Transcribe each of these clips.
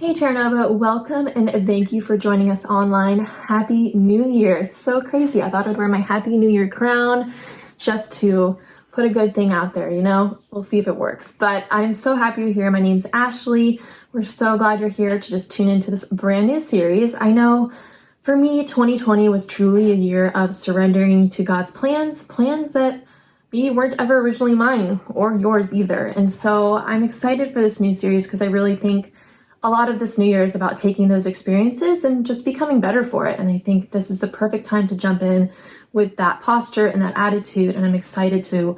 Hey Terra Nova, welcome and thank you for joining us online. Happy New Year. It's so crazy. I thought I'd wear my Happy New Year crown just to put a good thing out there, you know? We'll see if it works. But I'm so happy you're here. My name's Ashley. We're so glad you're here to just tune into this brand new series. I know for me, 2020 was truly a year of surrendering to God's plans that maybe weren't ever originally mine or yours either. And so I'm excited for this new series because I really think a lot of this new year is about taking those experiences and just becoming better for it. And I think this is the perfect time to jump in with that posture and that attitude. And I'm excited to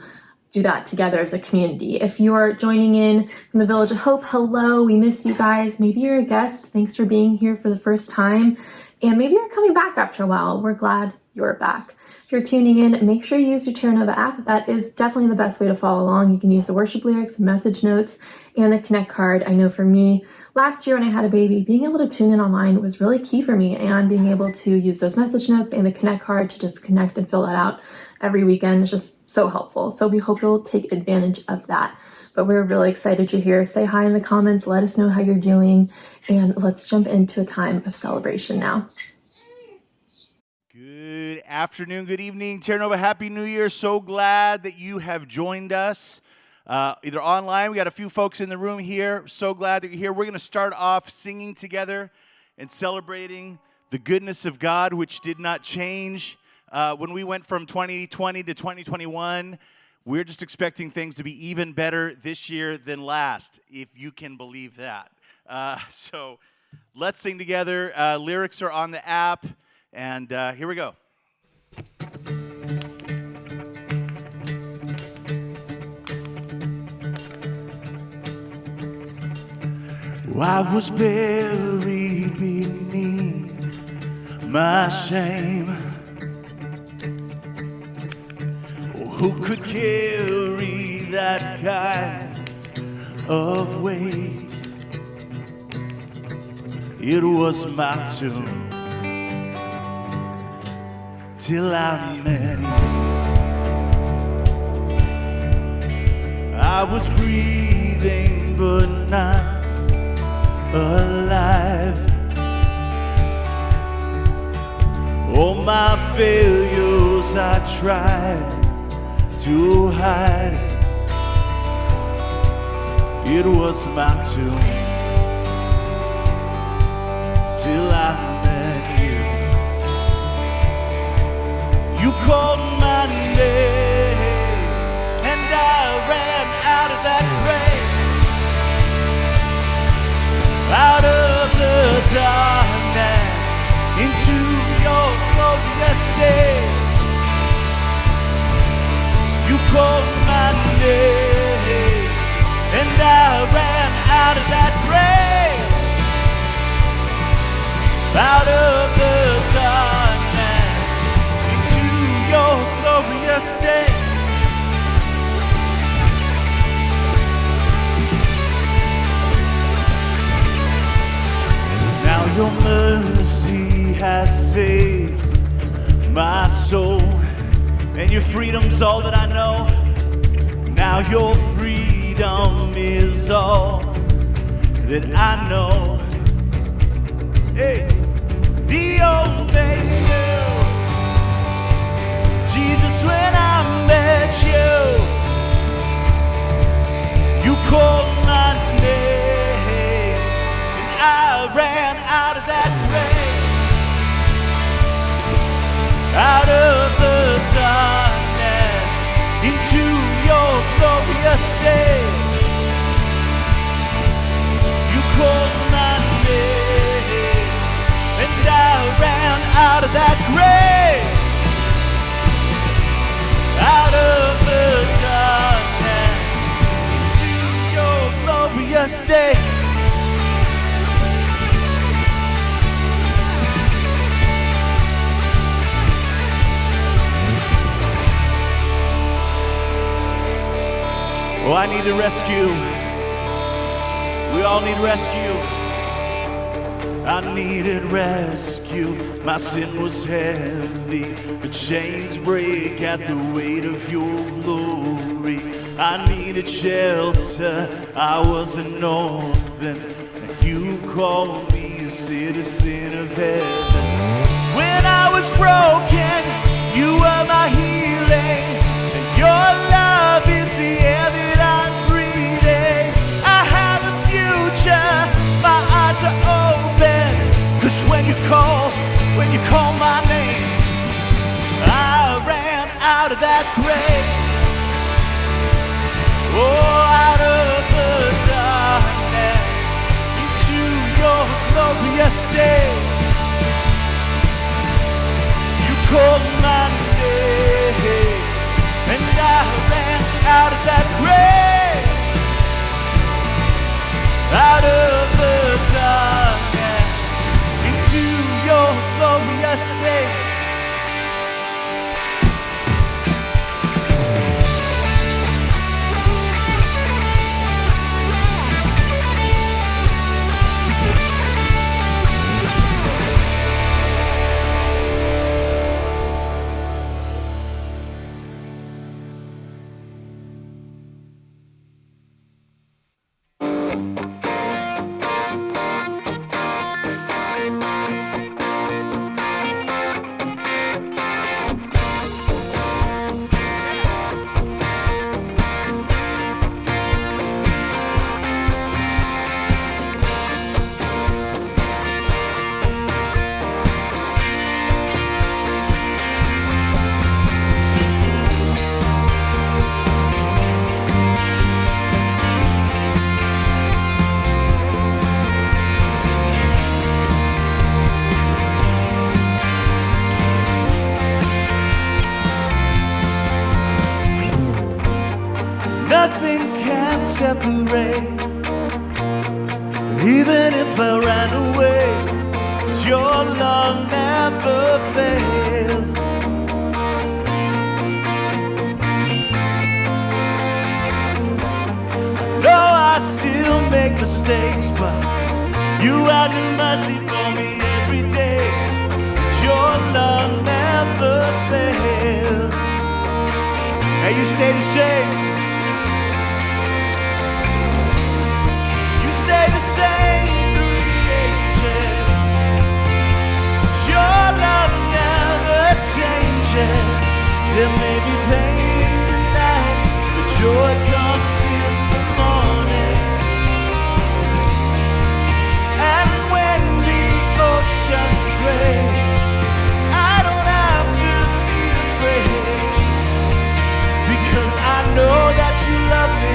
do that together as a community. If you are joining in from the Village of Hope, hello, we miss you guys. Maybe you're a guest. Thanks for being here for the first time. And maybe you're coming back after a while. We're glad you're back. If you're tuning in, make sure you use your Terra Nova app. That is definitely the best way to follow along. You can use the worship lyrics, message notes, and the Connect card. I know for me, last year when I had a baby, being able to tune in online was really key for me, and being able to use those message notes and the Connect card to just connect and fill that out every weekend is just so helpful. So we hope you'll take advantage of that. But we're really excited you're here. Say hi in the comments, let us know how you're doing, and let's jump into a time of celebration now. Good afternoon, good evening, Terra Nova. Happy New Year. So glad that you have joined us, either online. We got a few folks in the room here. So glad that you're here. We're going to start off singing together and celebrating the goodness of God, which did not change. When we went from 2020 to 2021, we're just expecting things to be even better this year than last, if you can believe that. So let's sing together. Lyrics are on the app. And here we go. I was buried beneath my shame. Who could carry that kind of weight? It was my tomb till I met you. I was breathing but not alive. All my failures I tried to hide. It was my tomb till I met you. You called my name, and I ran out of that grave, out of the darkness, into your glorious day. You called my name, and I ran out of that grave, out of the darkness, your glorious day. Now your mercy has saved my soul, and your freedom's all that I know. Now your freedom is all that I know. Hey, the old man knew Jesus when I met you. You called my name, and I ran out of that grave, out of the darkness, into your glorious day. You called my name, and I ran out of that grave, out of the darkness, into your glorious day. Oh, I need a rescue. We all need rescue. I needed rescue. My sin was heavy. The chains break at the weight of your glory. I needed shelter. I was an orphan. You called me a citizen of heaven. When I was broken, you were my healing. And your love is the air that I'm breathing. I have a future, my eyes are open. 'Cause when you call my name, I ran out of that grave. Oh, out of the darkness into your glorious day. You called my name, and I ran out of that grave, out of the darkness into your glorious day. Nothing can separate, even if I ran away, 'cause your love never fails. I know I still make mistakes, but you have new mercy for me every day. Your love never fails. Hey, you stay the same. Stay the same through the ages. Your love never changes. There may be pain in the night, but joy comes in the morning. And when the oceans rage, I don't have to be afraid, because I know that you love me.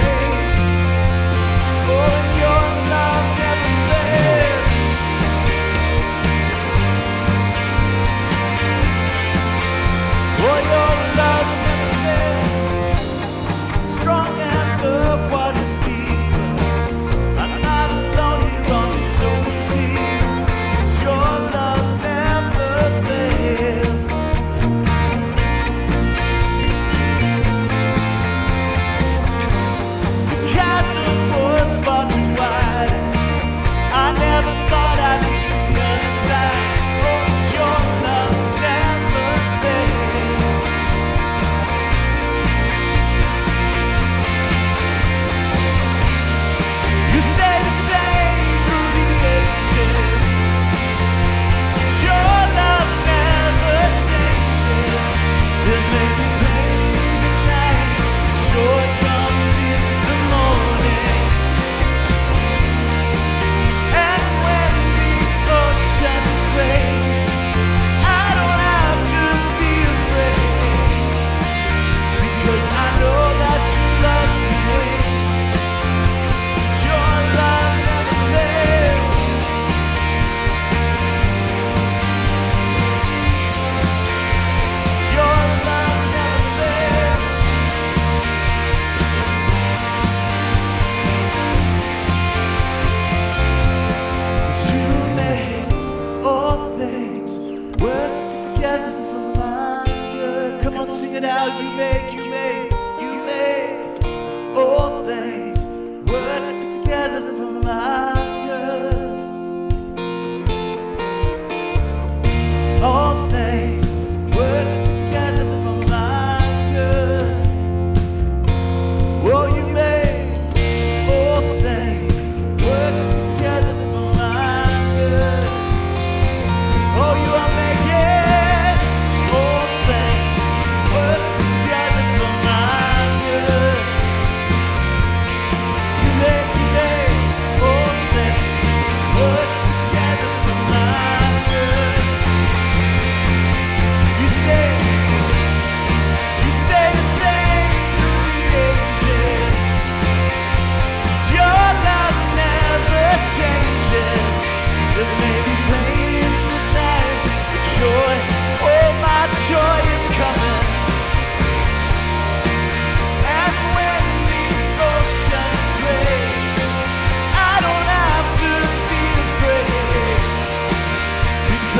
Oh, your love never fails. Oh, your love never fails. Strong and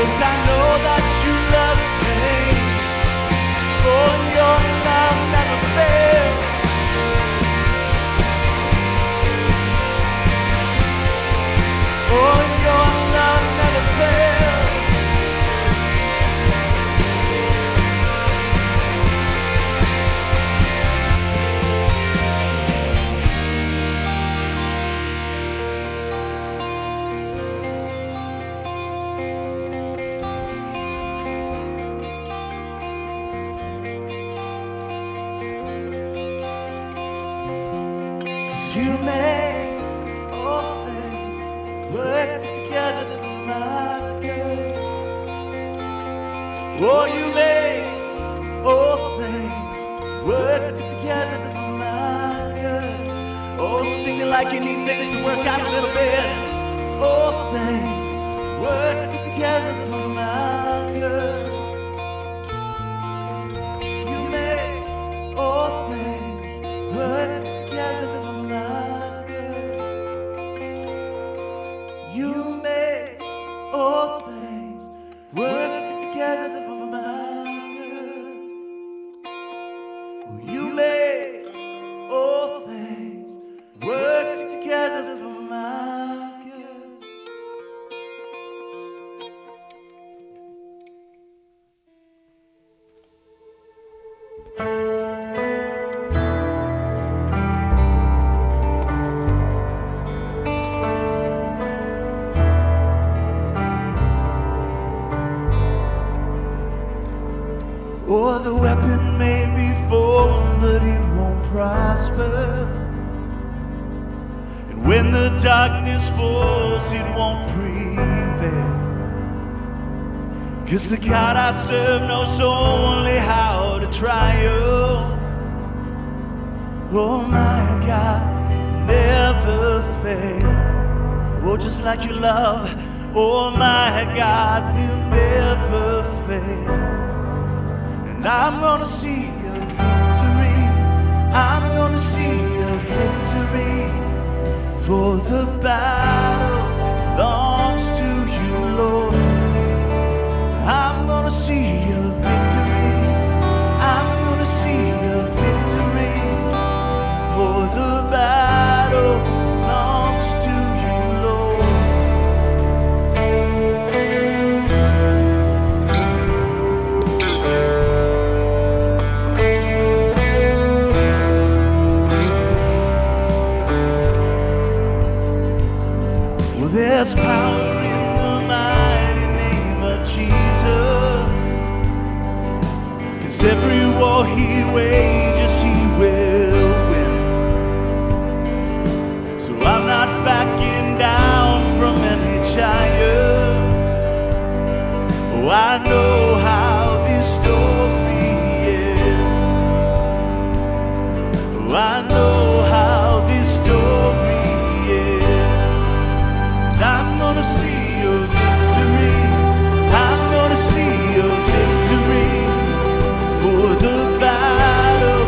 'cause I know that you love me. Oh, your love never fails. Oh, your love never fails. You make all things work together for my good. Oh, you make all things work together for my good. Oh, sing it like you need things to work out a little bit. All things work together for my good. You make all things work together for you make all things work together for my good. You make all things work together for my good. Or the weapon may be formed, but it won't prosper. And when the darkness falls, it won't prevail. 'Cause the God I serve knows only how to triumph. Oh, my God, never fail. Oh, just like your love, oh, my God, will never fail. And I'm gonna see a victory. I'm gonna see a victory. For the battle belongs to you, Lord. I'm gonna see a victory. I'm gonna see a victory. For the battle belongs to you, Lord. There's power in the mighty name of Jesus. 'Cause every war he wages, he will win. So I'm not backing down from any giant. Oh, I know how this story ends. Oh, I know how this story I'm gonna see a victory. I'm gonna see a victory. For the battle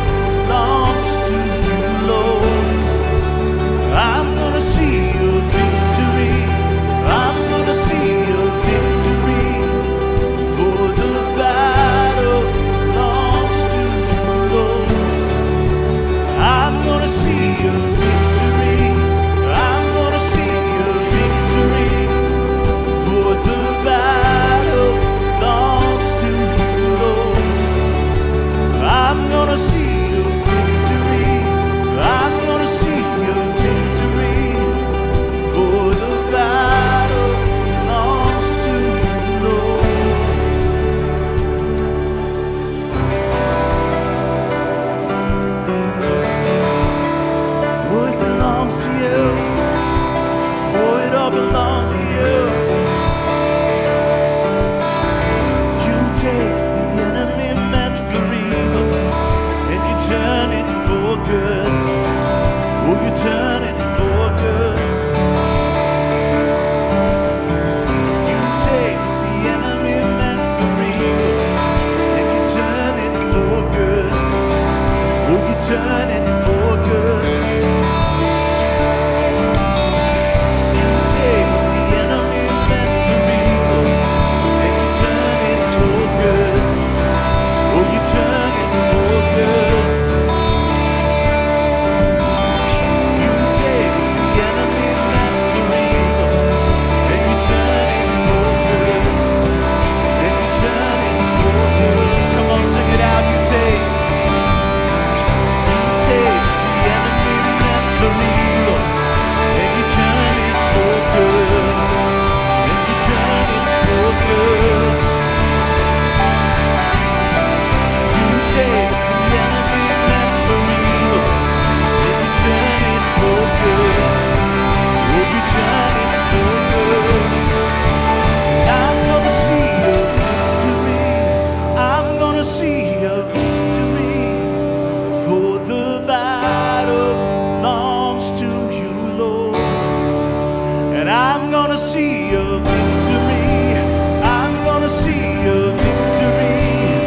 gonna see your victory. I'm gonna see your victory.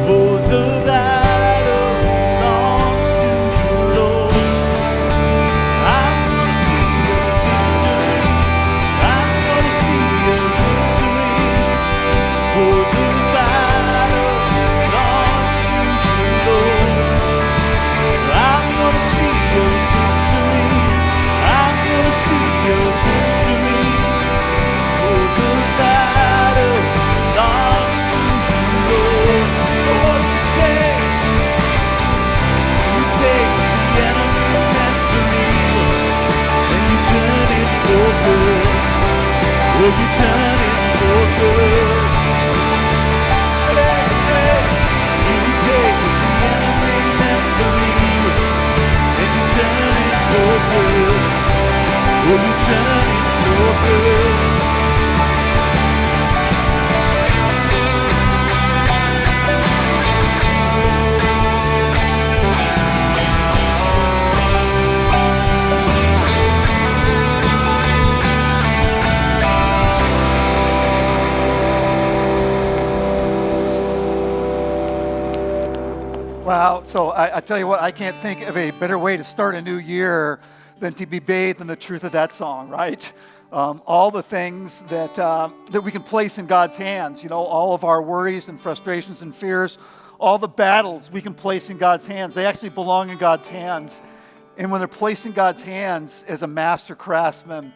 For the battle belongs to you, Lord. I'm gonna see your victory. I'm gonna see your victory. For the battle belongs to you, Lord. I'm gonna see your victory. I'm gonna see your victory. For the battle belongs to you, Lord. Oh, you take the enemy meant for evil, and you turn it for good. Will you turn it for good? You take what the enemy meant for evil, and you turn it for good. Will you turn it for good? Wow. So I tell you what, I can't think of a better way to start a new year than to be bathed in the truth of that song, right? All the things that we can place in God's hands, you know, all of our worries and frustrations and fears, all the battles we can place in God's hands. They actually belong in God's hands. And when they're placed in God's hands as a master craftsman,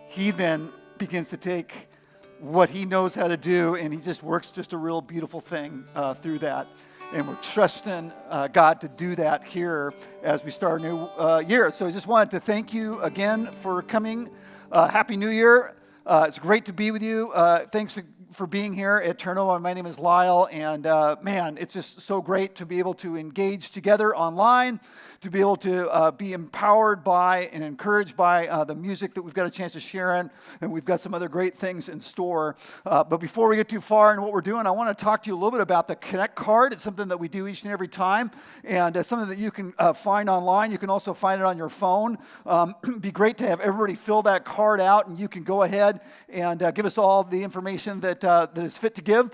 he then begins to take what he knows how to do, and he just works just a real beautiful thing through that. And we're trusting God to do that here as we start a new year. So I just wanted to thank you again for coming. Happy New Year. It's great to be with you. Thanks for being here at Turnover. My name is Lyle, and man, it's just so great to be able to engage together online, to be able to be empowered by and encouraged by the music that we've got a chance to share in, and we've got some other great things in store. But before we get too far in what we're doing, I want to talk to you a little bit about the Connect card. It's something that we do each and every time, and something that you can find online. You can also find it on your phone. It'd be great to have everybody fill that card out, and you can go ahead and give us all the information that is fit to give.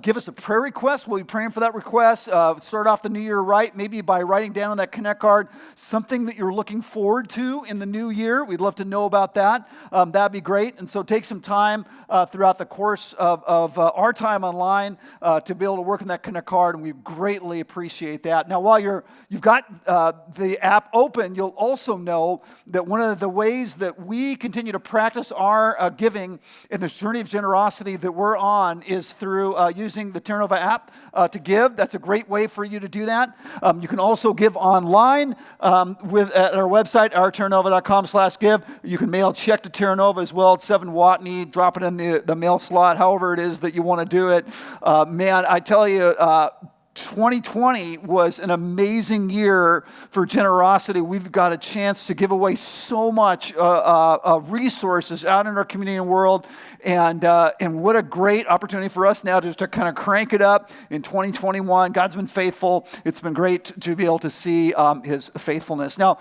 Give us a prayer request. We'll be praying for that request. Start off the new year right, maybe by writing down on that Connect card something that you're looking forward to in the new year. We'd love to know about that. That'd be great. And so take some time throughout the course of our time online to be able to work on that Connect card, and we greatly appreciate that. Now, while you've got the app open, you'll also know that one of the ways that we continue to practice our giving in this journey of generosity that we're on is through using the Terranova app to give. That's a great way for you to do that. You can also give online at our website, ourterranova.com/give. You can mail a check to Terranova as well. It's 7 Watney. Drop it in the mail slot, however it is that you want to do it. Man, I tell you, 2020 was an amazing year for generosity. We've got a chance to give away so much resources out in our community and world, and what a great opportunity for us now just to kind of crank it up in 2021. God's been faithful. It's been great to be able to see His faithfulness. Now,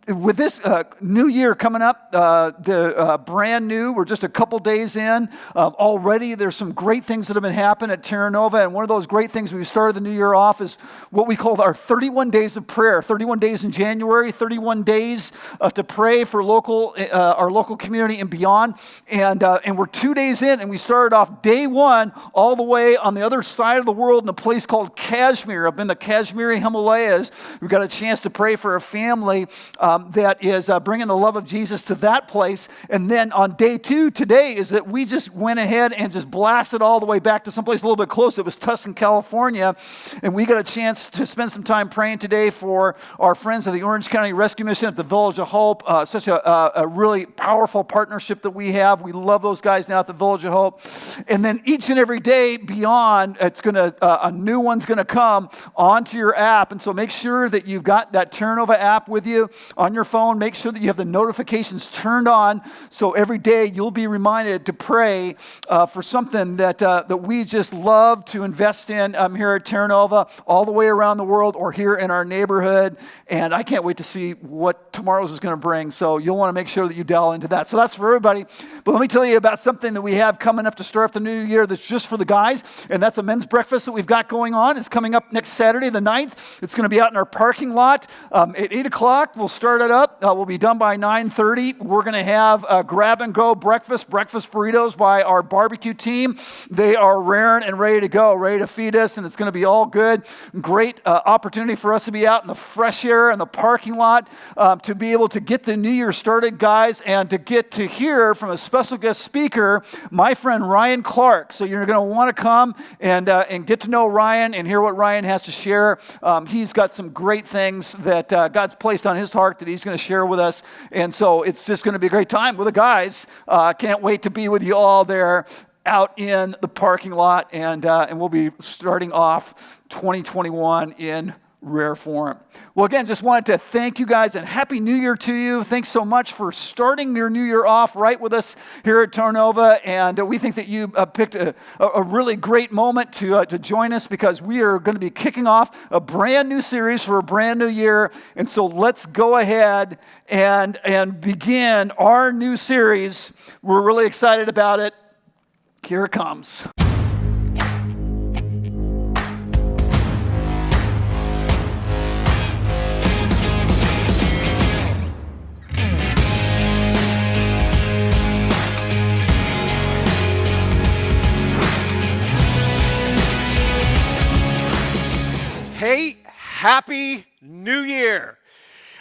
with this new year coming up, the brand new, we're just a couple days in. Already there's some great things that have been happening at Terranova, and one of those great things we started the new year off is what we called our 31 days of prayer. 31 days in January, 31 days to pray for our local community and beyond. And we're 2 days in, and we started off day one all the way on the other side of the world in a place called Kashmir, up in the Kashmiri Himalayas. We've got a chance to pray for a family that is bringing the love of Jesus to that place. And then on day two today is that we just went ahead and just blasted all the way back to someplace a little bit close. It was Tustin, California. And we got a chance to spend some time praying today for our friends of the Orange County Rescue Mission at the Village of Hope. Such a really powerful partnership that we have. We love those guys now at the Village of Hope. And then each and every day beyond, a new one's gonna come onto your app. And so make sure that you've got that Terranova app with you on your phone. Make sure that you have the notifications turned on, so every day you'll be reminded to pray for something that we just love to invest in here here at Terra Nova, all the way around the world, or here in our neighborhood. And I can't wait to see what tomorrow's is going to bring. So you'll want to make sure that you dial into that. So that's for everybody. But let me tell you about something that we have coming up to start off the new year that's just for the guys. And that's a men's breakfast that we've got going on. It's coming up next Saturday, the 9th. It's going to be out in our parking lot at 8 o'clock. We'll start it up. We'll be done by 9:30. We're going to have a grab-and-go breakfast burritos by our barbecue team. They are raring and ready to go, ready to feed us, and it's going to be all good. Great opportunity for us to be out in the fresh air in the parking lot, to be able to get the new year started, guys, and to get to hear from a special guest speaker, my friend Ryan Clark. So you're going to want to come and get to know Ryan and hear what Ryan has to share. He's got some great things that God's placed on his heart that he's going to share with us, and so it's just going to be a great time with the guys. Can't wait to be with you all there out in the parking lot, and we'll be starting off 2021 in rare form. Well, again, just wanted to thank you guys and Happy New Year to you. Thanks so much for starting your new year off right with us here at Terra Nova, and we think that you picked a really great moment to join us, because we are going to be kicking off a brand new series for a brand new year. And so let's go ahead and begin our new series. We're really excited about it. Here it comes. Hey, Happy New Year.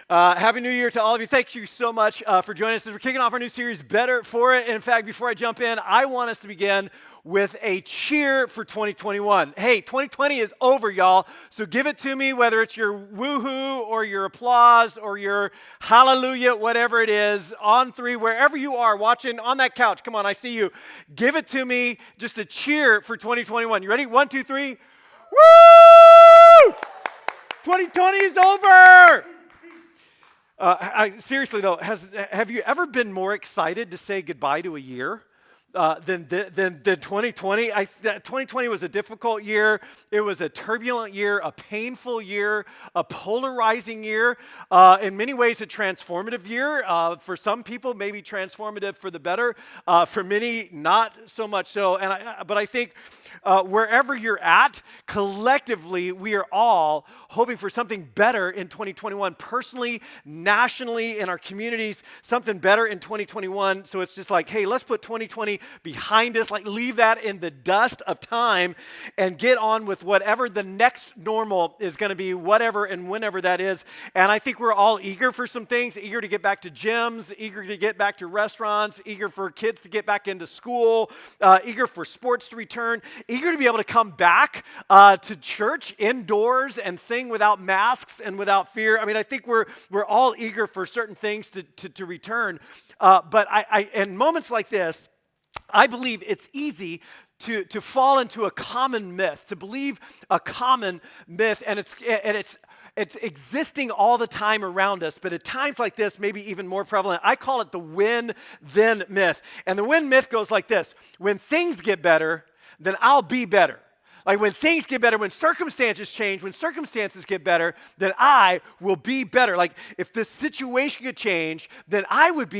Happy New Year to all of you. Thank you so much for joining us as we're kicking off our new series, Better For It. And in fact, before I jump in, I want us to begin with a cheer for 2021. Hey, 2020 is over, y'all. So give it to me, whether it's your woohoo or your applause or your hallelujah, whatever it is, on three, wherever you are watching on that couch. Come on, I see you. Give it to me, just a cheer for 2021. You ready? 1, 2, 3. Woo! 2020 is over! Seriously though, have you ever been more excited to say goodbye to a year than 2020? 2020 was a difficult year. It was a turbulent year, a painful year, a polarizing year. In many ways, a transformative year. For some people, maybe transformative for the better. For many, not so much so. But I think wherever you're at, collectively, we are all hoping for something better in 2021. Personally, nationally, in our communities, something better in 2021. So it's just like, hey, let's put 2020 behind us, like leave that in the dust of time and get on with whatever the next normal is going to be, whatever and whenever that is. And I think we're all eager for some things, eager to get back to gyms, eager to get back to restaurants, eager for kids to get back into school, eager for sports to return, eager to be able to come back to church indoors and sing without masks and without fear. I mean, I think we're all eager for certain things to return. But in moments like this, I believe it's easy to fall into a common myth, to believe a common myth, and it's existing all the time around us, but at times like this, maybe even more prevalent. I call it the win-then myth. And the win myth goes like this: when things get better, then I'll be better. Like when things get better, when circumstances change, when circumstances get better, then I will be better. Like if this situation could change, then I would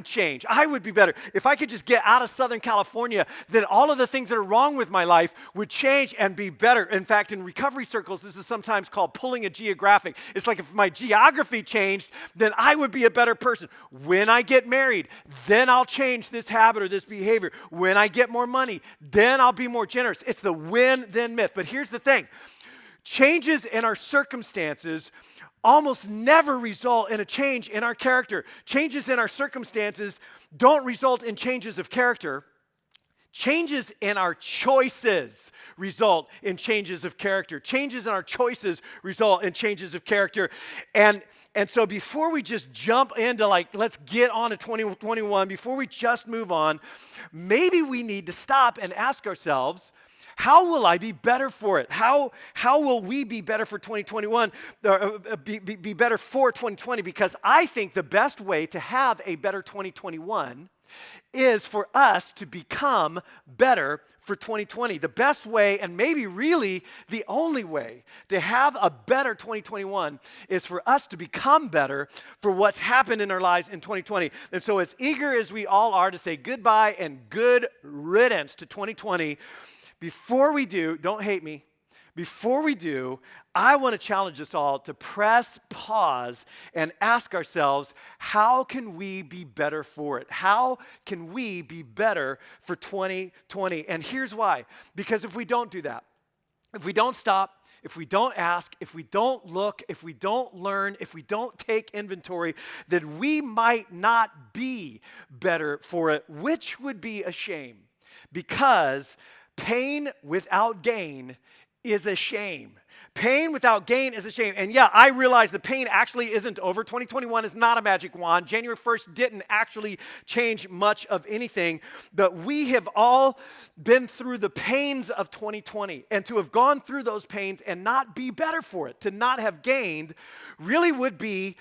change. I would be better. If I could just get out of Southern California, then all of the things that are wrong with my life would change and be better. In fact, in recovery circles, this is sometimes called pulling a geographic. It's like if my geography changed, then I would be a better person. When I get married, then I'll change this habit or this behavior. When I get more money, then I'll be more generous. It's the win-then myth. But here's the thing. Changes in our circumstances almost never result in a change in our character. Changes in our circumstances don't result in changes of character. Changes in our choices result in changes of character. Changes in our choices result in changes of character. And so before we just jump into let's get on to 2021, before we just move on, maybe we need to stop and ask ourselves, how will I be better for it? How will we be better for 2021, be better for 2020? Because I think the best way to have a better 2021 is for us to become better for 2020. The best way, and maybe really the only way to have a better 2021 is for us to become better for what's happened in our lives in 2020. And so as eager as we all are to say goodbye and good riddance to 2020, before we do, don't hate me, before we do, I want to challenge us all to press pause and ask ourselves, how can we be better for it? How can we be better for 2020? And here's why. Because if we don't do that, if we don't stop, if we don't ask, if we don't look, if we don't learn, if we don't take inventory, then we might not be better for it, which would be a shame. Because pain without gain is a shame. Pain without gain is a shame. And yeah, I realize the pain actually isn't over. 2021 is not a magic wand. January 1st didn't actually change much of anything. But we have all been through the pains of 2020. And to have gone through those pains and not be better for it, to not have gained, really would be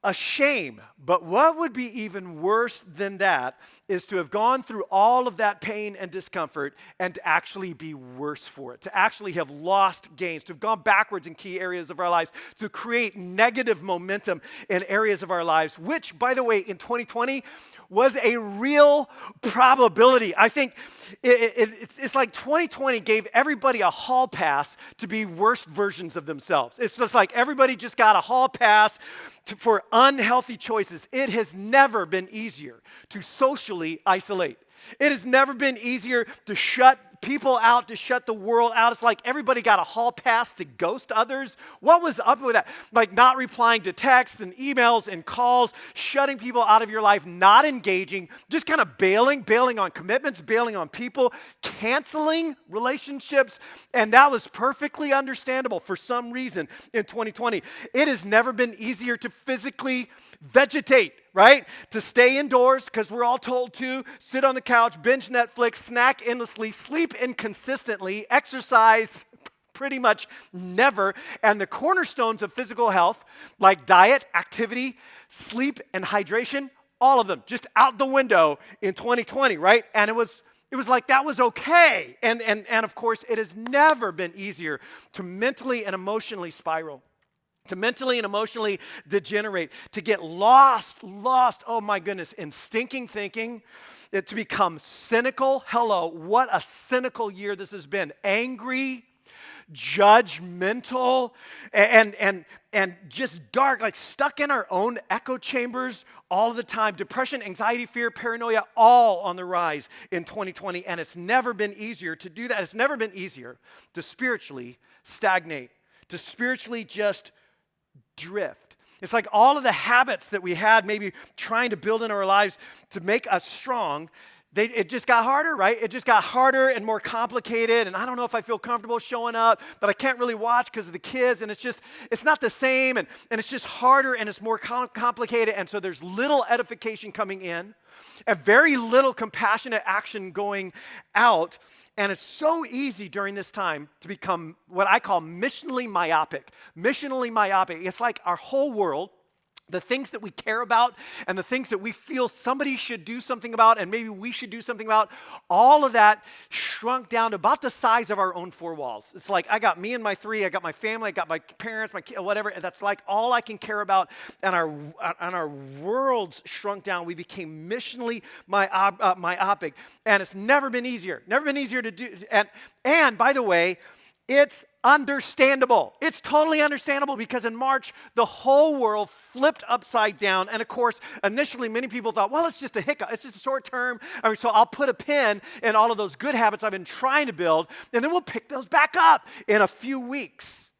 a shame. But what would be even worse than that is to have gone through all of that pain and discomfort and to actually be worse for it, to actually have lost gains, to have gone backwards in key areas of our lives, to create negative momentum in areas of our lives, which, by the way, in 2020 was a real probability. I think it's like 2020 gave everybody a hall pass to be worse versions of themselves. It's just like everybody just got a hall pass for unhealthy choices. It has never been easier to socially isolate. It has never been easier to shut people out, to shut the world out. It's like everybody got a hall pass to ghost others. What was up with that? Like not replying to texts and emails and calls, shutting people out of your life, not engaging, just kind of bailing on commitments, bailing on people, canceling relationships. And that was perfectly understandable for some reason in 2020. It has never been easier to physically vegetate, right? To stay indoors because we're all told to, sit on the couch, binge Netflix, snack endlessly, sleep inconsistently, exercise pretty much never, and the cornerstones of physical health like diet, activity, sleep, and hydration, all of them just out the window in 2020, right? And it was like that was okay. And of course, it has never been easier to mentally and emotionally spiral, to mentally and emotionally degenerate, to get lost, oh my goodness, in stinking thinking, to become cynical. Hello, what a cynical year this has been. Angry, judgmental, and just dark, like stuck in our own echo chambers all the time. Depression, anxiety, fear, paranoia, all on the rise in 2020. And it's never been easier to do that. It's never been easier to spiritually stagnate, to spiritually just drift. It's like all of the habits that we had maybe trying to build in our lives to make us strong, it just got harder, right? It just got harder and more complicated, and I don't know if I feel comfortable showing up, but I can't really watch because of the kids, and it's not the same, and it's just harder and it's more complicated, and so there's little edification coming in and very little compassionate action going out. And it's so easy during this time to become what I call missionally myopic. Missionally myopic. It's like our whole world, the things that we care about and the things that we feel somebody should do something about and maybe we should do something about, all of that shrunk down to about the size of our own four walls. It's like I got me and my three, I got my family, I got my parents, my kids, whatever, and that's like all I can care about, and our worlds shrunk down. We became missionally myopic, and it's never been easier to do. And by the way, it's understandable. It's totally understandable because in March, the whole world flipped upside down. And of course, initially, many people thought, well, it's just a hiccup. It's just a short term. So I'll put a pin in all of those good habits I've been trying to build, and then we'll pick those back up in a few weeks.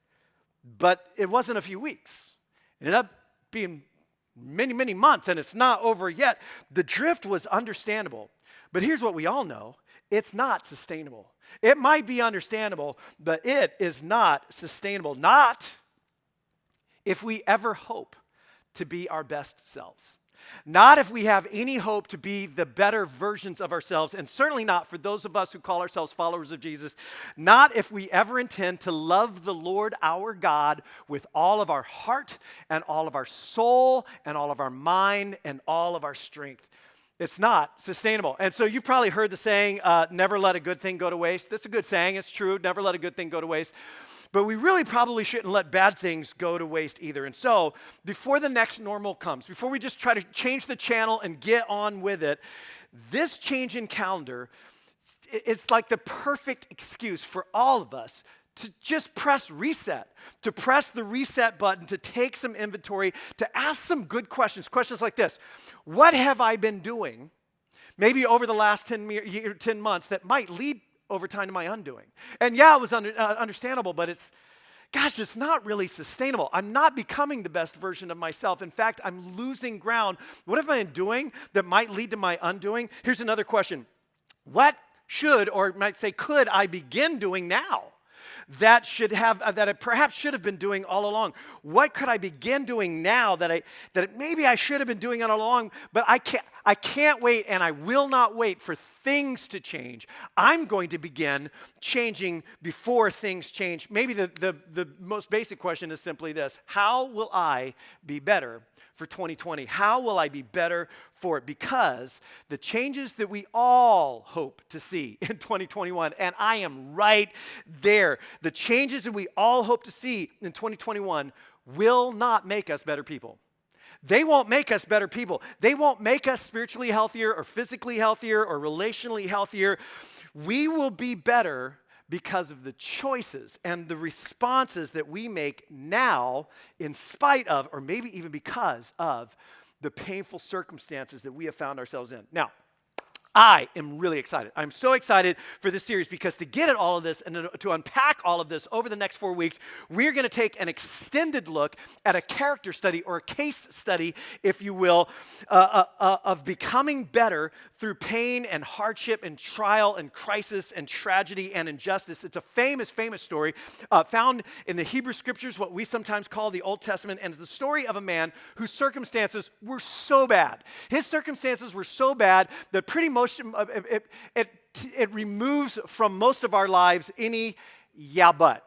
But it wasn't a few weeks. It ended up being many, many months, and it's not over yet. The drift was understandable. But here's what we all know. It's not sustainable. It might be understandable, but it is not sustainable. Not if we ever hope to be our best selves. Not if we have any hope to be the better versions of ourselves, and certainly not for those of us who call ourselves followers of Jesus. Not if we ever intend to love the Lord our God with all of our heart and all of our soul and all of our mind and all of our strength. It's not sustainable. And so you've probably heard the saying, never let a good thing go to waste. That's a good saying. It's true. Never let a good thing go to waste. But we really probably shouldn't let bad things go to waste either. And so before the next normal comes, before we just try to change the channel and get on with it, this change in calendar is like the perfect excuse for all of us to just press reset, to press the reset button, to take some inventory, to ask some good questions. Questions like this: what have I been doing, maybe over the last 10 months, that might lead over time to my undoing? And yeah, it was understandable, but it's not really sustainable. I'm not becoming the best version of myself. In fact, I'm losing ground. What have I been doing that might lead to my undoing? Here's another question. What should, or might say, could I begin doing now that I perhaps should have been doing all along? What could I begin doing now that maybe I should have been doing it all along, but I can't wait, and I will not wait for things to change. I'm going to begin changing before things change. Maybe the most basic question is simply this: how will I be better for 2020? How will I be better for it? Because the changes that we all hope to see in 2021, and I am right there, the changes that we all hope to see in 2021 will not make us better people. They won't make us better people. They won't make us spiritually healthier or physically healthier or relationally healthier. We will be better because of the choices and the responses that we make now, in spite of, or maybe even because of, the painful circumstances that we have found ourselves in. Now, I am really excited. I'm so excited for this series because to get at all of this and to unpack all of this over the next 4 weeks, we're going to take an extended look at a character study, or a case study, if you will, of becoming better through pain and hardship and trial and crisis and tragedy and injustice. It's a famous, famous story found in the Hebrew Scriptures, what we sometimes call the Old Testament, and it's the story of a man whose circumstances were so bad. His circumstances were so bad that pretty much it removes from most of our lives any yeah but.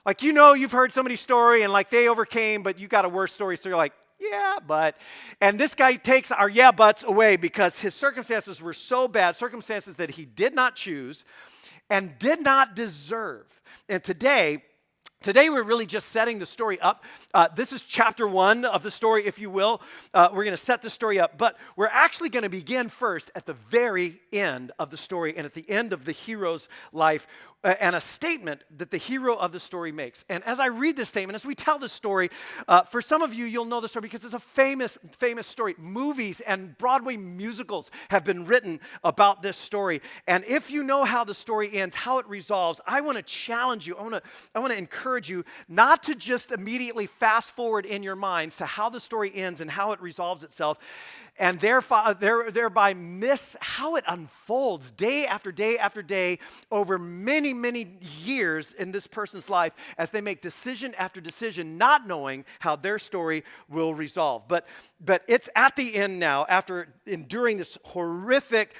Like, you've heard somebody's story and like they overcame, but you got a worse story, so you're like, yeah, but. And this guy takes our yeah buts away because his circumstances were so bad, circumstances that he did not choose and did not deserve. And today we're really just setting the story up. This is chapter 1 of the story, if you will. We're going to set the story up, but we're actually going to begin first at the very end of the story and at the end of the hero's life, and a statement that the hero of the story makes. And as I read this statement, as we tell this story, for some of you, you'll know the story because it's a famous, famous story. Movies and Broadway musicals have been written about this story. And if you know how the story ends, how it resolves, I want to challenge you. I want to encourage you not to just immediately fast forward in your minds to how the story ends and how it resolves itself, and thereby miss how it unfolds day after day after day over many, many years in this person's life as they make decision after decision, not knowing how their story will resolve. But it's at the end now, after enduring this horrific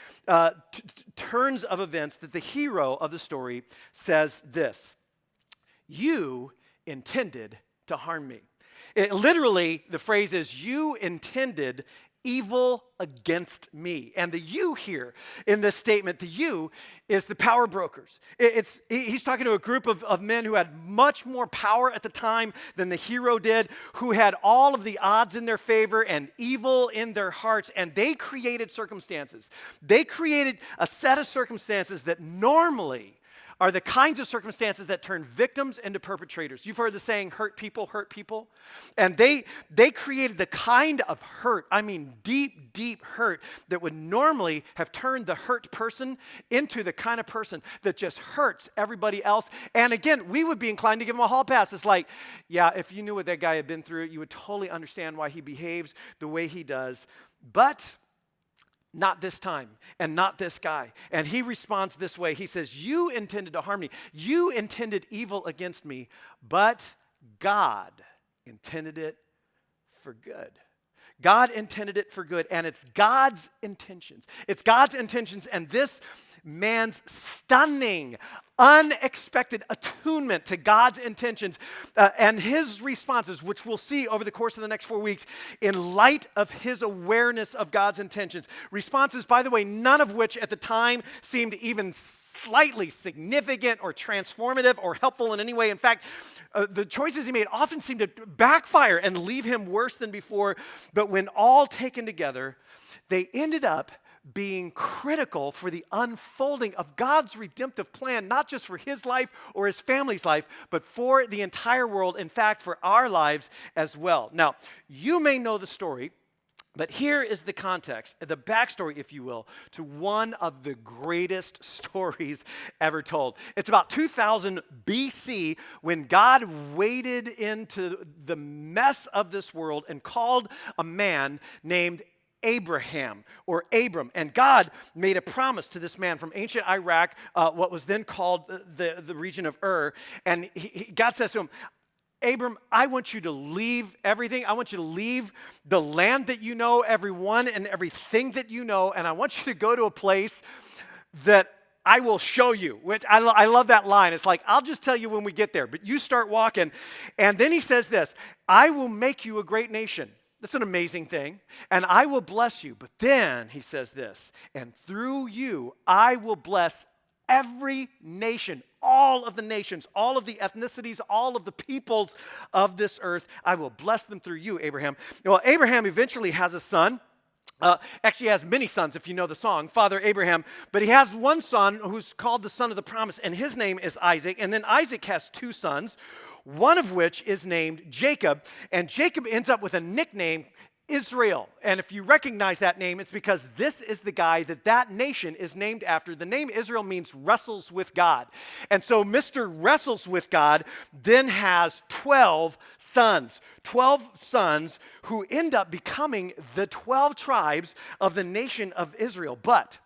turns of events, that the hero of the story says this: "You intended to harm me." Literally, the phrase is, "You intended evil against me." And the you here in this statement, the you, is the power brokers. He's talking to a group of men who had much more power at the time than the hero did, who had all of the odds in their favor and evil in their hearts, and they created circumstances. They created a set of circumstances that normally are the kinds of circumstances that turn victims into perpetrators. You've heard the saying, hurt people hurt people. And they created the kind of hurt, I mean deep, deep hurt, that would normally have turned the hurt person into the kind of person that just hurts everybody else. And again, we would be inclined to give him a hall pass. It's like, yeah, if you knew what that guy had been through, you would totally understand why he behaves the way he does. But not this time, and not this guy. And he responds this way. He says, "You intended to harm me. You intended evil against me, but God intended it for good." God intended it for good, and it's God's intentions. It's God's intentions, and this man's stunning, unexpected attunement to God's intentions and his responses, which we'll see over the course of the next 4 weeks, in light of his awareness of God's intentions. Responses, by the way, none of which at the time seemed even slightly significant or transformative or helpful in any way. In fact, the choices he made often seemed to backfire and leave him worse than before. But when all taken together, they ended up being critical for the unfolding of God's redemptive plan, not just for his life or his family's life, but for the entire world, in fact, for our lives as well. Now, you may know the story, but here is the context, the backstory, if you will, to one of the greatest stories ever told. It's about 2000 BC when God waded into the mess of this world and called a man named Abraham or Abram. And God made a promise to this man from ancient Iraq, what was then called the region of Ur. And God says to him, Abram, I want you to leave everything. I want you to leave the land that you know, everyone and everything that you know, and I want you to go to a place that I will show you. Which I love that line. It's like, I'll just tell you when we get there, but you start walking. And then he says this, I will make you a great nation. That's an amazing thing. And I will bless you. But then he says this, and through you, I will bless every nation, all of the nations, all of the ethnicities, all of the peoples of this earth. I will bless them through you, Abraham. Well, Abraham eventually has a son. Actually, he has many sons, if you know the song, Father Abraham. But he has one son who's called the son of the promise, and his name is Isaac. And then Isaac has two sons, one of which is named Jacob. And Jacob ends up with a nickname, Israel. And if you recognize that name, it's because this is the guy that nation is named after. The name Israel means wrestles with God. And so Mr. Wrestles with God then has 12 sons. 12 sons who end up becoming the 12 tribes of the nation of Israel. But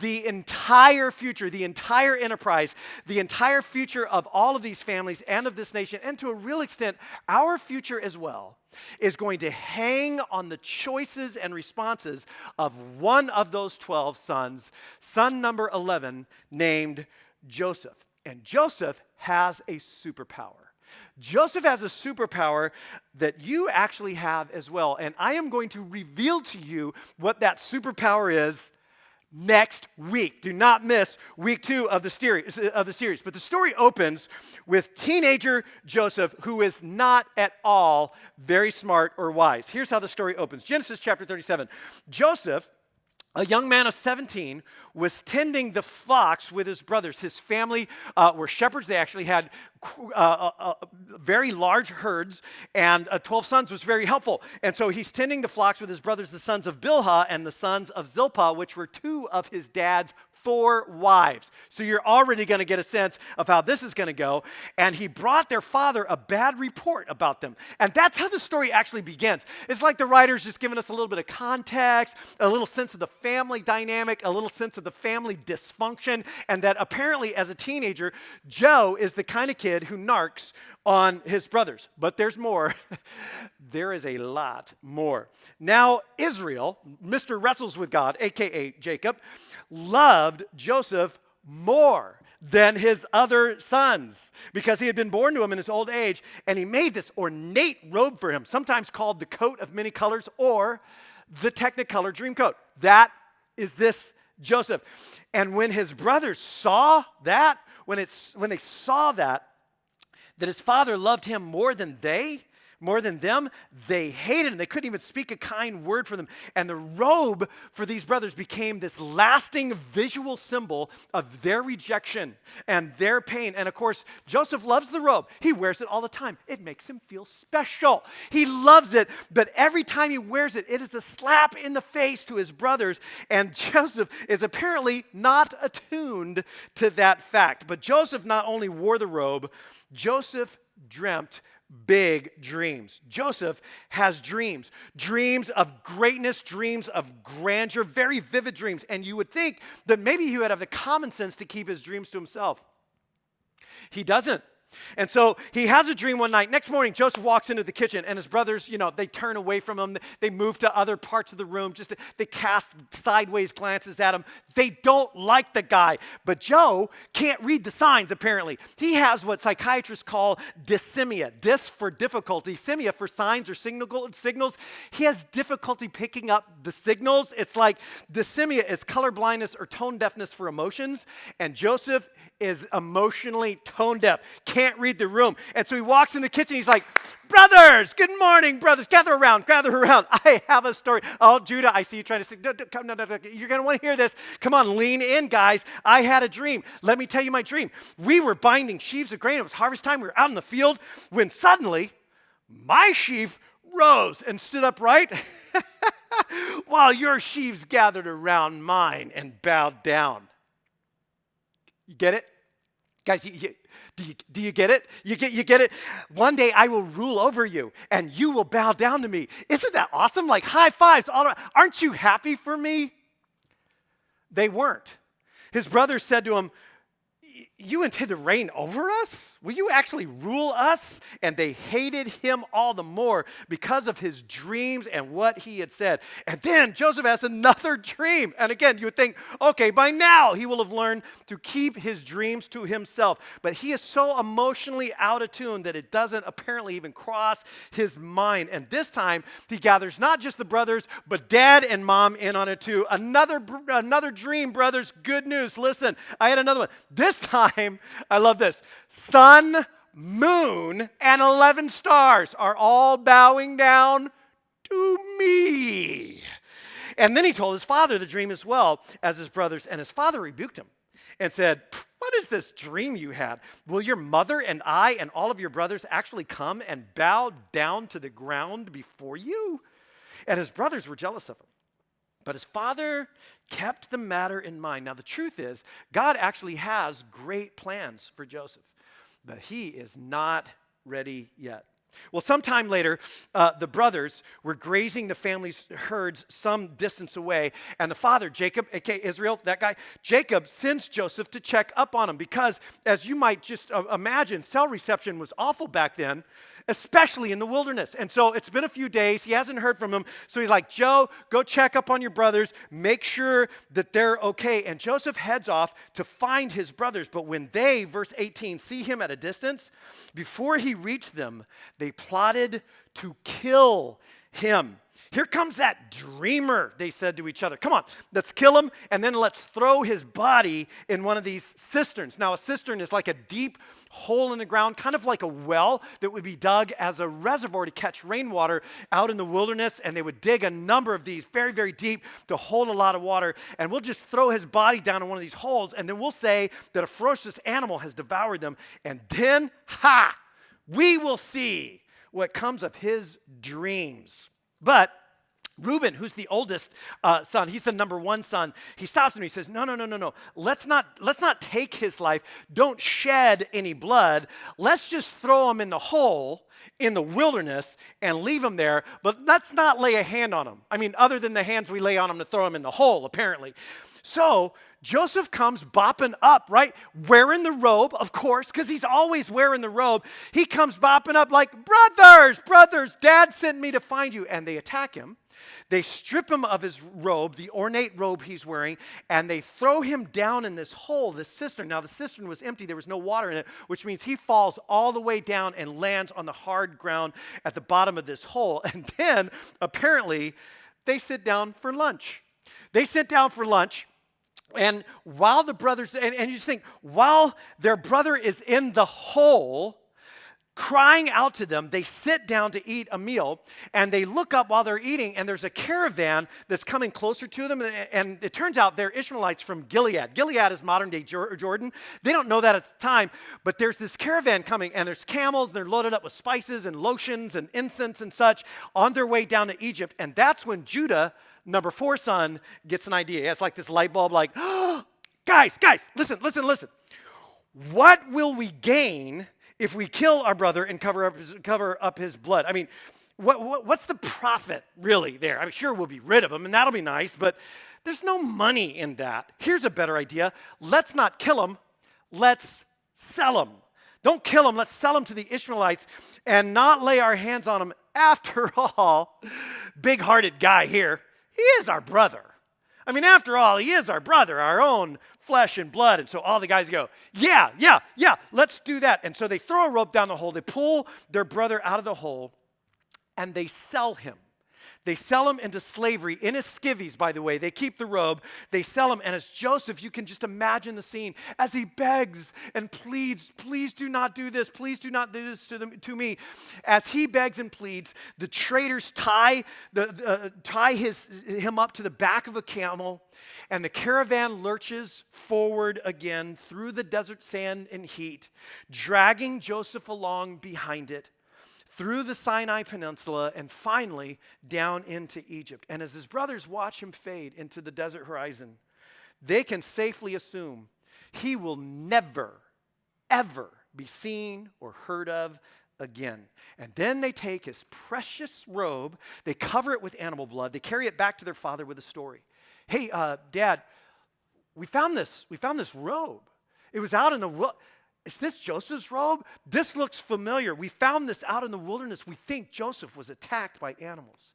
the entire future, the entire enterprise, the entire future of all of these families and of this nation, and to a real extent, our future as well, is going to hang on the choices and responses of one of those 12 sons, son number 11, named Joseph. And Joseph has a superpower. Joseph has a superpower that you actually have as well. And I am going to reveal to you what that superpower is next week. Do not miss week 2 of the series. But the story opens with teenager Joseph, who is not at all very smart or wise. Here's how the story opens. Genesis chapter 37. Joseph, a young man of 17, was tending the flocks with his brothers. His family were shepherds. They actually had very large herds, and 12 sons was very helpful. And so he's tending the flocks with his brothers, the sons of Bilhah and the sons of Zilpah, which were 2 of his dad's 4 wives. So you're already going to get a sense of how this is going to go. And he brought their father a bad report about them. And that's how the story actually begins. It's like the writer's just giving us a little bit of context, a little sense of the family dynamic, a little sense of the family dysfunction, and that apparently as a teenager, Joe is the kind of kid who narcs on his brothers. But there's more. There is a lot more. Now, Israel, Mr. Wrestles with God, a.k.a. Jacob, loved Joseph more than his other sons because he had been born to him in his old age, and he made this ornate robe for him, sometimes called the coat of many colors or the Technicolor dream coat. That is this Joseph. And when his brothers saw that, when they saw that his father loved him more than them, they hated him. They couldn't even speak a kind word for them. And the robe for these brothers became this lasting visual symbol of their rejection and their pain. And of course, Joseph loves the robe. He wears it all the time. It makes him feel special. He loves it, but every time he wears it, it is a slap in the face to his brothers. And Joseph is apparently not attuned to that fact. But Joseph not only wore the robe, Joseph dreamt big dreams. Joseph has dreams of greatness, dreams of grandeur, very vivid dreams. And you would think that maybe he would have the common sense to keep his dreams to himself. He doesn't. And so he has a dream one night. Next morning, Joseph walks into the kitchen, and his brothers, they turn away from him. They move to other parts of the room. They cast sideways glances at him. They don't like the guy. But Joe can't read the signs, apparently. He has what psychiatrists call dyssemia. Dys for difficulty, semia for signs or signals. He has difficulty picking up the signals. It's like dyssemia is color blindness or tone deafness for emotions, and Joseph is emotionally tone deaf, can't read the room. And so he walks in the kitchen, he's like, brothers, good morning, brothers, gather around. I have a story. Oh, Judah, I see you trying to sing. No, you're going to want to hear this. Come on, lean in, guys. I had a dream. Let me tell you my dream. We were binding sheaves of grain. It was harvest time. We were out in the field when suddenly my sheaf rose and stood upright while your sheaves gathered around mine and bowed down. You get it? Guys, do you get it? You get it? One day I will rule over you, and you will bow down to me. Isn't that awesome? Like high fives all around. Aren't you happy for me? They weren't. His brothers said to him, you intend to reign over us? Will you actually rule us? And they hated him all the more because of his dreams and what he had said. And then Joseph has another dream. And again, you would think, okay, by now he will have learned to keep his dreams to himself. But he is so emotionally out of tune that it doesn't apparently even cross his mind. And this time he gathers not just the brothers, but dad and mom in on it too. Another dream, brothers. Good news. Listen, I had another one. This time, I love this. Sun, moon, and 11 stars are all bowing down to me. And then he told his father the dream as well as his brothers, and his father rebuked him and said, what is this dream you had? Will your mother and I and all of your brothers actually come and bow down to the ground before you? And his brothers were jealous of him. But his father kept the matter in mind. Now, the truth is, God actually has great plans for Joseph, but he is not ready yet. Well, sometime later, the brothers were grazing the family's herds some distance away, and the father, Jacob, aka Israel, that guy, Jacob sends Joseph to check up on him because, as you might just imagine, cell reception was awful back then, especially in the wilderness. And so it's been a few days. He hasn't heard from him. So he's like, Joe, go check up on your brothers. Make sure that they're okay. And Joseph heads off to find his brothers. But when they, verse 18, see him at a distance, before he reached them, they plotted to kill him. Here comes that dreamer, they said to each other. Come on, let's kill him, and then let's throw his body in one of these cisterns. Now, a cistern is like a deep hole in the ground, kind of like a well that would be dug as a reservoir to catch rainwater out in the wilderness, and they would dig a number of these very, very deep to hold a lot of water, and we'll just throw his body down in one of these holes, and then we'll say that a ferocious animal has devoured them, and then, we will see what comes of his dreams. But Reuben, who's the oldest son, he's the number one son, he stops him and he says, no. Let's not take his life. Don't shed any blood. Let's just throw him in the hole in the wilderness and leave him there, but let's not lay a hand on him. I mean, other than the hands we lay on him to throw him in the hole, apparently. So Joseph comes bopping up, right? Wearing the robe, of course, because he's always wearing the robe. He comes bopping up like, brothers, Dad sent me to find you. And they attack him. They strip him of his robe, the ornate robe he's wearing, and they throw him down in this hole, this cistern. Now, the cistern was empty. There was no water in it, which means he falls all the way down and lands on the hard ground at the bottom of this hole. And then, apparently, they sit down for lunch. And while the brothers, and you just think, while their brother is in the hole, crying out to them, they sit down to eat a meal, and they look up while they're eating, and there's a caravan that's coming closer to them, and it turns out they're Ishmaelites from Gilead. Gilead is modern-day Jordan. They don't know that at the time, but there's this caravan coming, and there's camels, and they're loaded up with spices and lotions and incense and such on their way down to Egypt, and that's when Judah, number 4 son, gets an idea. He has like this light bulb like, oh, guys, listen. What will we gain if we kill our brother and cover up his blood? I mean, what's the profit really there? I mean, sure, we'll be rid of him, and that'll be nice, but there's no money in that. Here's a better idea. Let's not kill him. Let's sell him. Don't kill him. Let's sell him to the Ishmaelites and not lay our hands on him. After all, big-hearted guy here, he is our brother. I mean, after all, he is our brother, our own flesh and blood. And so all the guys go, yeah, let's do that. And so they throw a rope down the hole. They pull their brother out of the hole, and they sell him. They sell him into slavery, in his skivvies, by the way. They keep the robe. They sell him. And as Joseph, you can just imagine the scene as he begs and pleads, please do not do this. Please do not do this to me. As he begs and pleads, the traders tie him up to the back of a camel, and the caravan lurches forward again through the desert sand and heat, dragging Joseph along behind it, through the Sinai Peninsula, and finally down into Egypt. And as his brothers watch him fade into the desert horizon, they can safely assume he will never, ever be seen or heard of again. And then they take his precious robe, they cover it with animal blood, they carry it back to their father with a story. Hey, Dad, we found this robe. It was out in the wilderness. Is this Joseph's robe? This looks familiar. We found this out in the wilderness. We think Joseph was attacked by animals.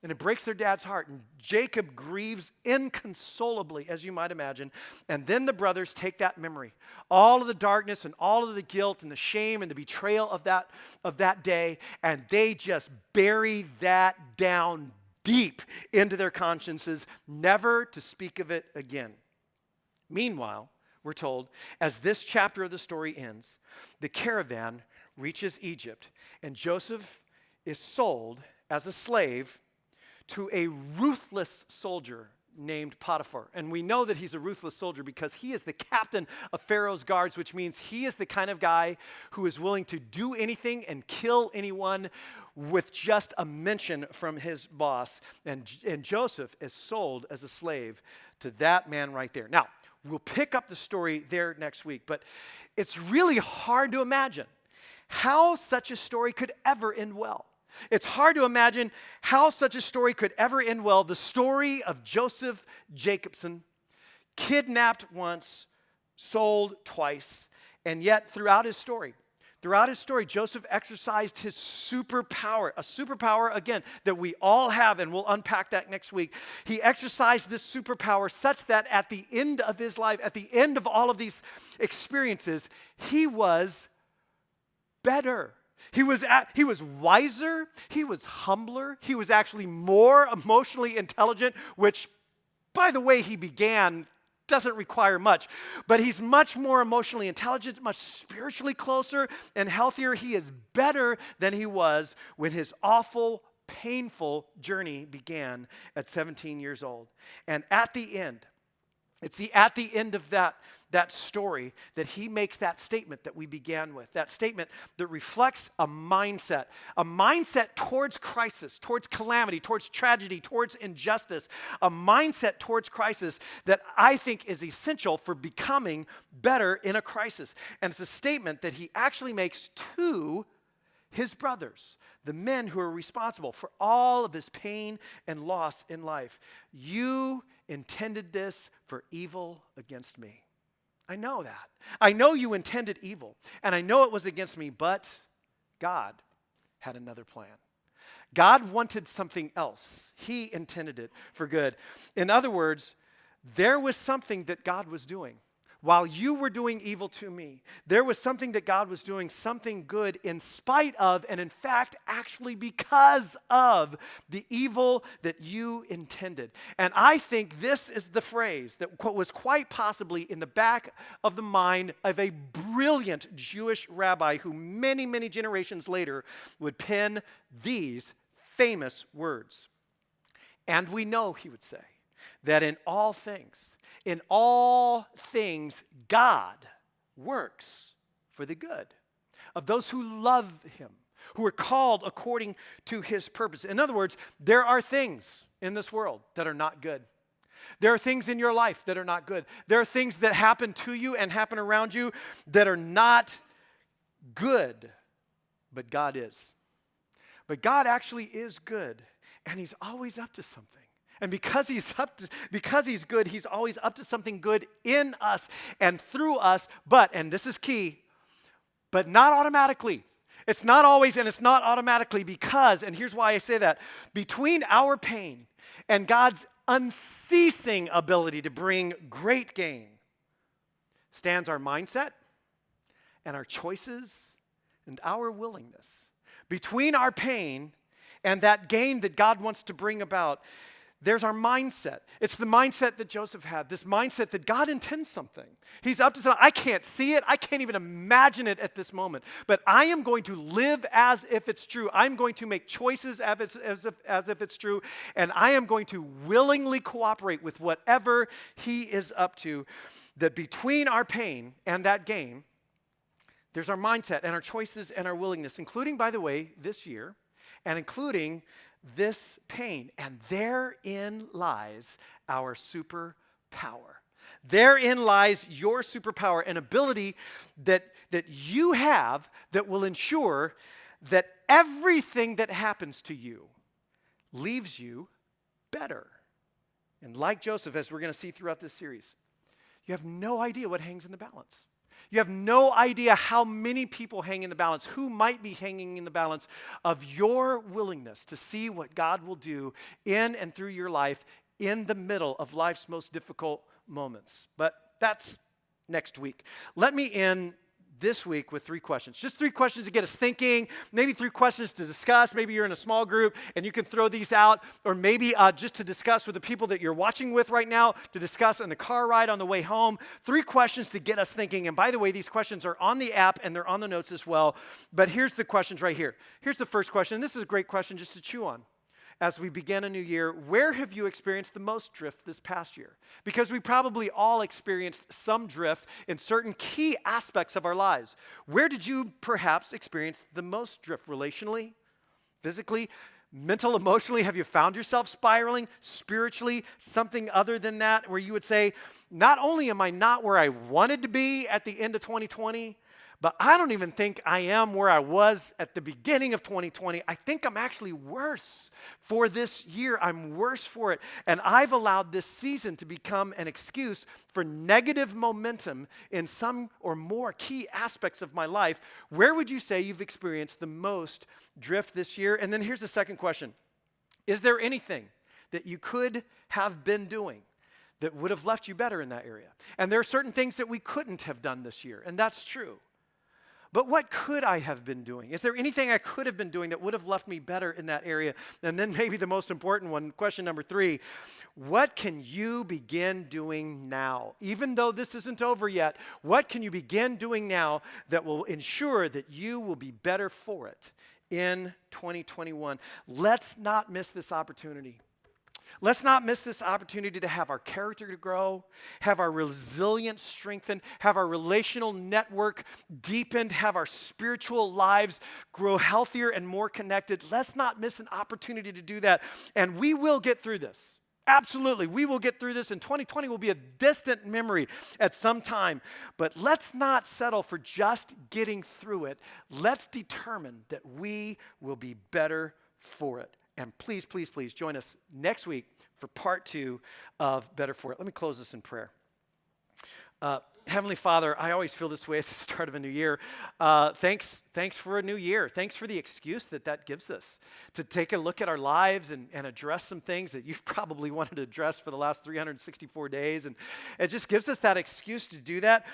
And it breaks their dad's heart. And Jacob grieves inconsolably, as you might imagine. And then the brothers take that memory, all of the darkness and all of the guilt and the shame and the betrayal of that day, and they just bury that down deep into their consciences, never to speak of it again. Meanwhile, we're told, as this chapter of the story ends, the caravan reaches Egypt, and Joseph is sold as a slave to a ruthless soldier named Potiphar. And we know that he's a ruthless soldier because he is the captain of Pharaoh's guards, which means he is the kind of guy who is willing to do anything and kill anyone with just a mention from his boss. And Joseph is sold as a slave to that man right there. Now, we'll pick up the story there next week, but it's really hard to imagine how such a story could ever end well. It's hard to imagine how such a story could ever end well. The story of Joseph Jacobson, kidnapped once, sold twice, and yet throughout his story, Joseph exercised his superpower, a superpower, again, that we all have, and we'll unpack that next week. He exercised this superpower such that at the end of his life, at the end of all of these experiences, he was better. He was wiser, he was humbler, he was actually more emotionally intelligent, which, by the way he began, doesn't require much. But he's much more emotionally intelligent, much spiritually closer and healthier. He is better than he was when his awful, painful journey began at 17 years old. And at the end, it's at the end of that story that he makes that statement that we began with, that statement that reflects a mindset towards crisis, towards calamity, towards tragedy, towards injustice, a mindset towards crisis that I think is essential for becoming better in a crisis. And it's a statement that he actually makes to his brothers, the men who are responsible for all of his pain and loss in life. You intended this for evil against me. I know that. I know you intended evil, and I know it was against me, but God had another plan. God wanted something else. He intended it for good. In other words, there was something that God was doing. While you were doing evil to me, there was something that God was doing, something good in spite of, and in fact, actually because of the evil that you intended. And I think this is the phrase that was quite possibly in the back of the mind of a brilliant Jewish rabbi who many, many generations later would pen these famous words. And we know, he would say, that in all things, God works for the good of those who love him, who are called according to his purpose. In other words, there are things in this world that are not good. There are things in your life that are not good. There are things that happen to you and happen around you that are not good, but God is. But God actually is good, and he's always up to something. And because he's good, he's always up to something good in us and through us. But, and this is key, but not automatically. It's not always, and it's not automatically because, and here's why I say that, between our pain and God's unceasing ability to bring great gain stands our mindset and our choices and our willingness. Between our pain and that gain that God wants to bring about, there's our mindset. It's the mindset that Joseph had, this mindset that God intends something. He's up to something. I can't see it. I can't even imagine it at this moment. But I am going to live as if it's true. I'm going to make choices as if it's true. And I am going to willingly cooperate with whatever he is up to. That between our pain and that gain, there's our mindset and our choices and our willingness, including, by the way, this year, and including this pain. And therein lies our superpower. Therein lies your superpower, an ability that you have that will ensure that everything that happens to you leaves you better. And like Joseph, as we're going to see throughout this series, you have no idea what hangs in the balance. You have no idea how many people hang in the balance, who might be hanging in the balance of your willingness to see what God will do in and through your life in the middle of life's most difficult moments. But that's next week. Let me end this week with 3 questions. Just 3 questions to get us thinking, maybe 3 questions to discuss. Maybe you're in a small group and you can throw these out, or maybe just to discuss with the people that you're watching with right now, to discuss in the car ride on the way home. 3 questions to get us thinking. And by the way, these questions are on the app and they're on the notes as well. But here's the questions right here. Here's the first question. This is a great question just to chew on. As we begin a new year, where have you experienced the most drift this past year? Because we probably all experienced some drift in certain key aspects of our lives. Where did you perhaps experience the most drift relationally, physically, mental, emotionally? Have you found yourself spiraling spiritually, something other than that, where you would say, not only am I not where I wanted to be at the end of 2020, but I don't even think I am where I was at the beginning of 2020. I think I'm actually worse for this year. I'm worse for it. And I've allowed this season to become an excuse for negative momentum in some or more key aspects of my life. Where would you say you've experienced the most drift this year? And then here's the second question. Is there anything that you could have been doing that would have left you better in that area? And there are certain things that we couldn't have done this year, and that's true. But what could I have been doing? Is there anything I could have been doing that would have left me better in that area? And then maybe the most important one, question number 3, what can you begin doing now? Even though this isn't over yet, what can you begin doing now that will ensure that you will be better for it in 2021? Let's not miss this opportunity. Let's not miss this opportunity to have our character to grow, have our resilience strengthened, have our relational network deepened, have our spiritual lives grow healthier and more connected. Let's not miss an opportunity to do that. And we will get through this. Absolutely, we will get through this, and 2020 will be a distant memory at some time. But let's not settle for just getting through it. Let's determine that we will be better for it. And please, please, please join us next week for part 2 of Better For It. Let me close this in prayer. Heavenly Father, I always feel this way at the start of a new year. Thanks for a new year. Thanks for the excuse that gives us to take a look at our lives and address some things that you've probably wanted to address for the last 364 days. And it just gives us that excuse to do that.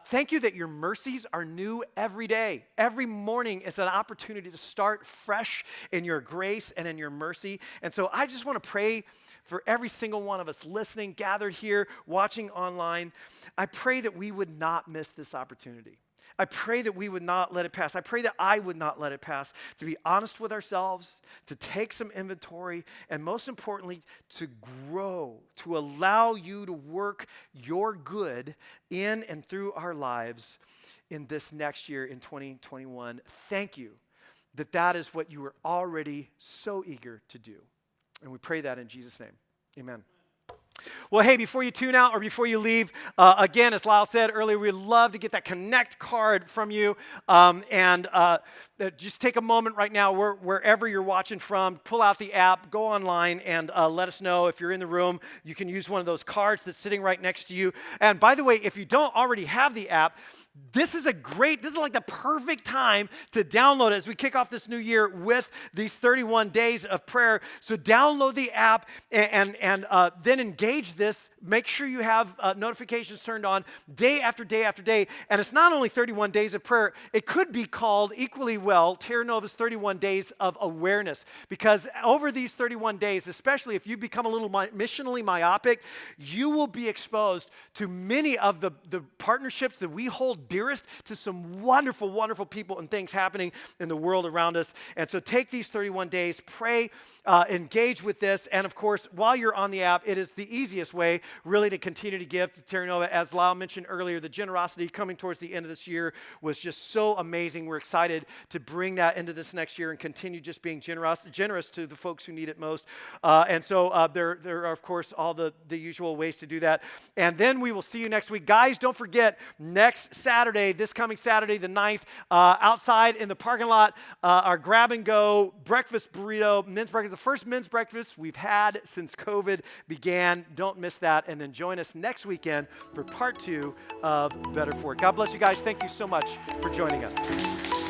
Thank you that your mercies are new every day. Every morning is an opportunity to start fresh in your grace and in your mercy. And so I just want to pray for every single one of us listening, gathered here, watching online. I pray that we would not miss this opportunity. I pray that we would not let it pass. I pray that I would not let it pass, to be honest with ourselves, to take some inventory, and most importantly, to grow, to allow you to work your good in and through our lives in this next year, in 2021. Thank you that is what you were already so eager to do. And we pray that in Jesus' name. Amen. Well, hey, before you tune out or before you leave, again, as Lyle said earlier, we'd love to get that Connect card from you. Just take a moment right now, wherever you're watching from, pull out the app, go online, and let us know if you're in the room. You can use one of those cards that's sitting right next to you. And by the way, if you don't already have the app, this is like the perfect time to download it as we kick off this new year with these 31 days of prayer. So download the app and then engage this. Make sure you have notifications turned on day after day after day. And it's not only 31 days of prayer, it could be called equally well Terra Nova's 31 days of awareness. Because over these 31 days, especially if you become a little missionally myopic, you will be exposed to many of the partnerships that we hold dearest, to some wonderful, wonderful people and things happening in the world around us. And so take these 31 days, pray, engage with this. And of course, while you're on the app, it is the easiest way really to continue to give to Terra Nova. As Lyle mentioned earlier, the generosity coming towards the end of this year was just so amazing. We're excited to bring that into this next year and continue just being generous to the folks who need it most. And so there are, of course, all the usual ways to do that. And then we will see you next week. Guys, don't forget, next Saturday, this coming Saturday, the 9th, outside in the parking lot, our grab-and-go breakfast burrito, men's breakfast, the first men's breakfast we've had since COVID began. Don't miss that. And then join us next weekend for part 2 of Better For It. God bless you guys. Thank you so much for joining us.